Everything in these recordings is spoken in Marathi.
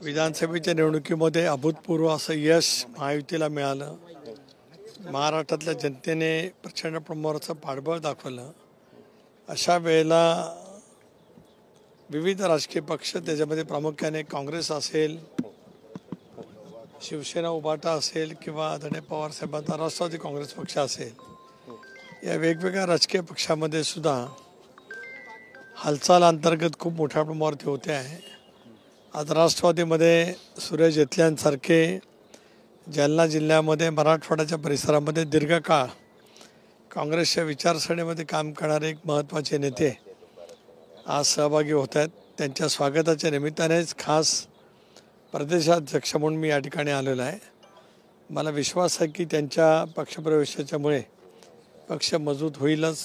विधानसभेच्या निवडणुकीमध्ये अभूतपूर्व असं यश महायुतीला मिळालं। महाराष्ट्रातल्या जनतेने प्रचंड प्रमाणाचं पाठबळ दाखवलं। अशा वेळेला विविध राजकीय पक्ष, त्याच्यामध्ये प्रामुख्याने काँग्रेस असेल, शिवसेना उभाटा असेल किंवा आदरणीय पवार साहेबांचा राष्ट्रवादी काँग्रेस पक्ष असेल, या वेगवेगळ्या राजकीय पक्षामध्ये सुद्धा हालचाल अंतर्गत खूप मोठ्या प्रमाणावरती होते आहे। आज राष्ट्रवादीमध्ये सुरेश जेतल्यांसारखे जालना जिल्ह्यामध्ये मराठवाड्याच्या परिसरामध्ये दीर्घकाळ काँग्रेसच्या विचारसरणीमध्ये काम करणारे एक महत्त्वाचे नेते आज सहभागी होत आहेत। त्यांच्या स्वागताच्या निमित्तानेच खास प्रदेशाध्यक्ष म्हणून मी या ठिकाणी आलेलो आहे। मला विश्वास आहे की त्यांच्या पक्षप्रवेशाच्यामुळे पक्ष मजबूत होईलच।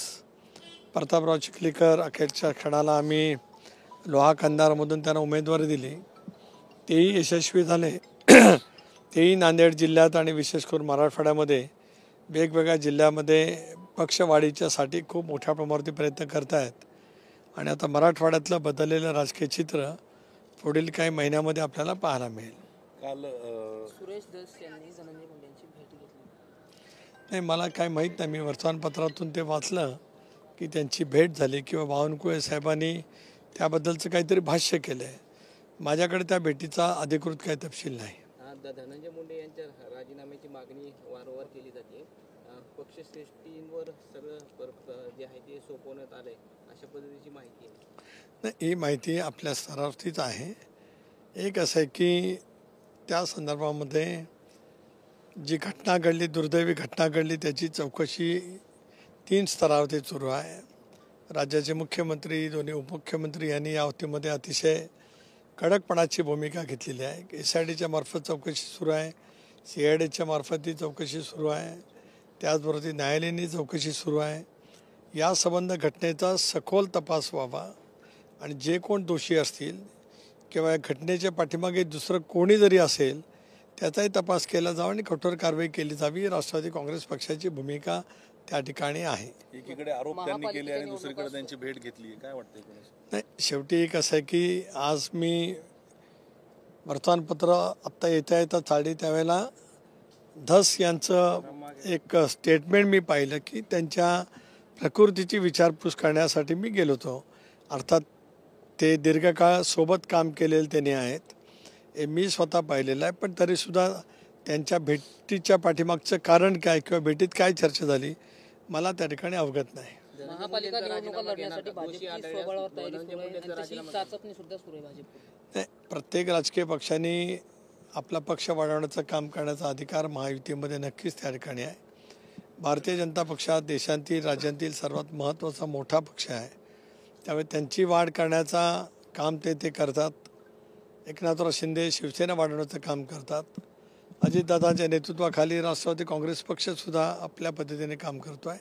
प्रतापराव चिखलीकर अखेरच्या क्षणाला आम्ही लोहा कंधारमधून त्यांना उमेदवारी दिली, तेही यशस्वी झाले। तेही नांदेड जिल्ह्यात आणि विशेष करून मराठवाड्यामध्ये वेगवेगळ्या जिल्ह्यामध्ये पक्षवाढीच्यासाठी खूप मोठ्या प्रमाणावरती प्रयत्न करत आहेत। आणि आता मराठवाड्यातलं बदललेलं राजकीय चित्र पुढील काही महिन्यामध्ये आपल्याला पाहायला मिळेल। काल सुरेश दस यांनी धनंजय मुंडेंची भेट घेतली। नाही, मला काय माहीत नाही। मी वर्तमानपत्रातून ते वाचलं की त्यांची भेट झाली किंवा बावनकुळे साहेबांनी त्याबद्दलचं काहीतरी भाष्य केलं आहे। माझ्याकडे त्या भेटीचा अधिकृत काही तपशील नाही। धनंजय मुंडे यांच्या राजीनाम्याची मागणी वारंवार केली जाते। पक्षश्रेष्ठींवर सगळं जे आहे ते सोपवण्यात आलंय, अशा पद्धतीची माहिती आहे। नाही, ही माहिती आपल्या स्तरावरतीच आहे। एक असं आहे की त्या संदर्भामध्ये जी घटना घडली, दुर्दैवी घटना घडली, त्याची चौकशी 3 स्तरावरती सुरू आहे। राज्याचे मुख्यमंत्री, दोन्ही उपमुख्यमंत्री यांनी या बाबतीमध्ये अतिशय कडकपणाची भूमिका घेतलेली आहे। SITच्या मार्फत चौकशी सुरू आहे, CIDच्या मार्फत ही चौकशी सुरू आहे, त्याचबरोबर न्यायालयीन चौकशी सुरू आहे। या संबंध घटनेचा सखोल तपास व्हावा आणि जे कोण दोषी असतील किंवा या घटनेच्या पाठीमागे दुसरं कोणी जरी असेल त्याचाही तपास केला जावा आणि कठोर कारवाई केली जावी। राष्ट्रवादी काँग्रेस पक्षाची भूमिका त्या ठिकाणी आहे। एकीकडे आरोप त्यांनी केले आणि दुसरीकडे त्यांची भेट घेतली, काय वाटतंय? नाही, शेवटी एक असं आहे की आज मी वर्तमानपत्र आत्ता येता चालली त्यावेळेला धस यांचं एक स्टेटमेंट मी पाहिलं की त्यांच्या प्रकृतीची विचारपूस करण्यासाठी मी गेलो होतो। अर्थात ते दीर्घकाळ सोबत काम केलेले त्यांनी आहेत, हे मी स्वतः पाहिलेलं आहे। पण तरीसुद्धा त्यांच्या भेटीच्या पाठीमागचं कारण काय किंवा भेटीत काय चर्चा झाली मला त्या ठिकाणी अवगत नाही। महापालिका निवडणुका लढण्यासाठी भाजपची स्वबळावर तयारी सुरू आहे आणि तशी चाचपणी सुद्धा सुरू आहे भाजप। नाही, प्रत्येक राजकीय पक्षाने आपला पक्ष वाढवण्याचं काम करण्याचा अधिकार महायुतीमध्ये नक्कीच त्या ठिकाणी आहे। भारतीय जनता पक्ष हा देशांतील राज्यांतील सर्वात महत्त्वाचा मोठा पक्ष आहे, त्यामुळे त्यांची वाढ करण्याचा काम ते करतात। एकनाथराव शिंदे शिवसेना वाढवण्याचं काम करतात। अजितदादांच्या नेतृत्वाखाली राष्ट्रवादी काँग्रेस पक्षसुद्धा आपल्या पद्धतीने काम करतो आहे।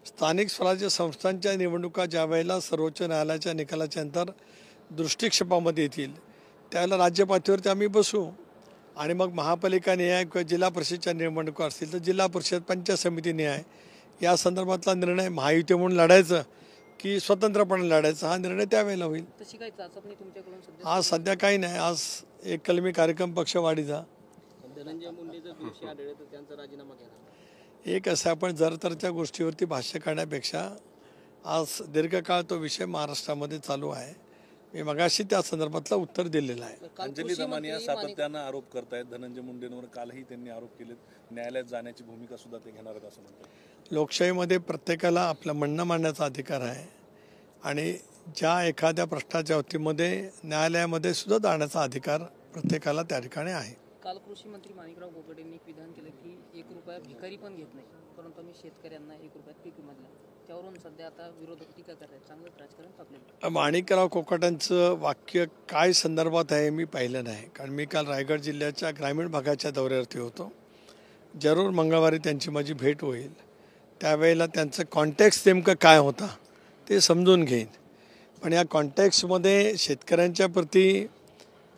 स्थानिक स्वराज्य संस्थांच्या निवडणुका ज्या वेळेला सर्वोच्च न्यायालयाच्या निकालाच्या नंतर दृष्टिक्षेपामध्ये येतील त्यावेळेला राज्य पातळीवरती आम्ही बसू आणि मग महापालिका न्याय किंवा जिल्हा परिषदच्या निवडणुका असतील तर जिल्हा परिषद, पंचायत समिती न्याय या संदर्भातला निर्णय महायुती म्हणून लढायचं की स्वतंत्रपणे लढायचं हा निर्णय त्यावेळेला होईल। तशी काही चाचपणी तुमच्याकडून आज सध्या काही नाही। आज एक कलमी कार्यक्रम पक्षवाढीचा। धनंजय मुंडे जर दोषी आढळले तर त्यांचा राजीनामा घेणार। एक असं आपण जरतरच्या गोष्टीवरती भाष्य करण्यापेक्षा आज दीर्घकाळ तो विषय महाराष्ट्रामध्ये चालू आहे। मी मगाशी त्या संदर्भातलं उत्तर दिलेलं आहे। अंजली दमानिया सातत्यानं आरोप करतायत धनंजय मुंडेंवर। कालही त्यांनी आरोप केले, न्यायालयात जाण्याची भूमिका सुद्धा ते घेणार आहेत असं म्हणतात। लोकशाहीमध्ये प्रत्येकाला आपलं म्हणणं मांडण्याचा अधिकार आहे आणि ज्या एखाद्या प्रश्नाच्या बाबतीमध्ये न्यायालयामध्ये सुद्धा जाण्याचा अधिकार प्रत्येकाला त्या ठिकाणी आहे। काल कृषी मंत्री माणिकराव कोकाटेंनी एक विधान केलं की 1 रुपया भिकारी पण घेत नाही, परंतु आम्ही शेतकऱ्यांना 1 रुपयात पीक विमा दिला। त्यावरून सध्या आता विरोधक टीका करतात, चांगलंच राजकारण तापलेलं। माणिकराव कोकाटांचं वाक्य काय संदर्भात आहे मी पाहिलं नाही, कारण मी काल रायगड जिल्ह्याच्या ग्रामीण भागाच्या दौऱ्यावरती होतो। जरूर मंगळवारी त्यांची माझी भेट होईल, त्यावेळेला त्यांचं कॉन्टेक्स्ट नेमकं काय होता ते समजून घेईन। पण या कॉन्टेक्स्टमध्ये शेतकऱ्यांच्या प्रती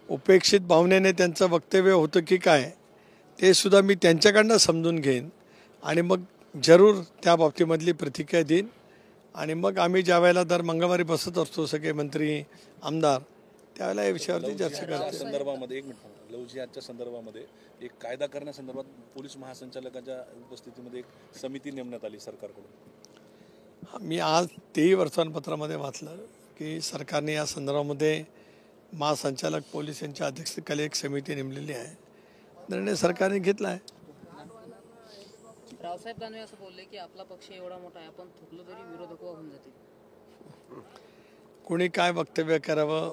उपेक्षित भावनेने त्यांचं वक्तव्य होतं की काय ते सुद्धा मी त्यांच्याकडनं समजून घेईन आणि मग जरूर त्या बाबतीमधली प्रतिक्रिया देईन। आणि मग आम्ही ज्या वेळेला दर मंगळवारी बसत असतो सगळे मंत्री, आमदार, त्यावेळेला या विषयावरती लव्ह चर्चा जिहादच्या करते. संदर्भामध्ये एक मिनिट, लव्ह जिहादच्या संदर्भामध्ये एक कायदा करण्यासंदर्भात पोलीस महासंचालकांच्या उपस्थितीमध्ये एक समिती नेमण्यात आली सरकारकडून. मी आज तेही वर्तमानपत्रामध्ये वाचलं की सरकारने या संदर्भामध्ये महासंचालक पोलीस यांच्या अध्यक्षतेखाली एक समिती नेमलेली आहे. निर्णय सरकारने घेतला आहे. रावसाहेब दानवे असं बोलले की आपला पक्ष एवढा मोठा आहे, आपण थुकलो तरी विरोधक होऊन जातील. कोणी काय वक्तव्य करावं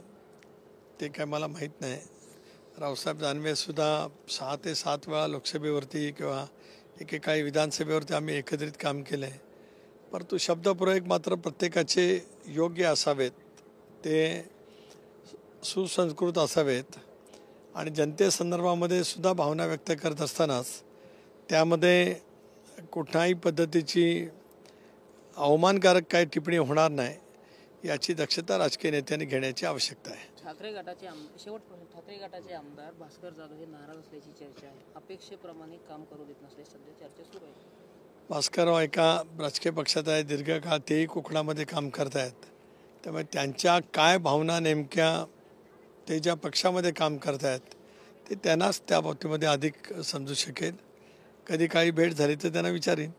ते काय मला माहीत नाही. रावसाहेब दानवेसुद्धा 6 ते 7 वेळा लोकसभेवरती किंवा एकेकाळी विधानसभेवरती आम्ही एकत्रित काम केलं आहे. परंतु शब्दप्रयोग मात्र प्रत्येकाचे योग्य असावेत, ते सुसंस्कृत असावेत आणि जनतेसंदर्भामध्ये सुद्धा भावना व्यक्त करत असतानाच त्यामध्ये कुठल्याही पद्धतीची अवमानकारक काही टिप्पणी होणार नाही याची दक्षता राजकीय नेत्यांनी घेण्याची आवश्यकता आहे. ठाकरे गटाचे आमदार भास्कर जाधव हे नाराज असल्याची चर्चा आहे. अपेक्षेप्रमाणे काम करू देत नसले सध्या चर्चा सुरू आहे. भास्करराव एका राजकीय पक्षात आहे, दीर्घकाळ तेही कोकणामध्ये काम करत आहेत. त्यामुळे त्यांच्या काय भावना नेमक्या ते ज्या पक्षामध्ये काम करत आहेत ते त्यांनाच त्या बाबतीमध्ये अधिक समजू शकेल. कधी काही भेट झाली तर त्यांना विचारीन.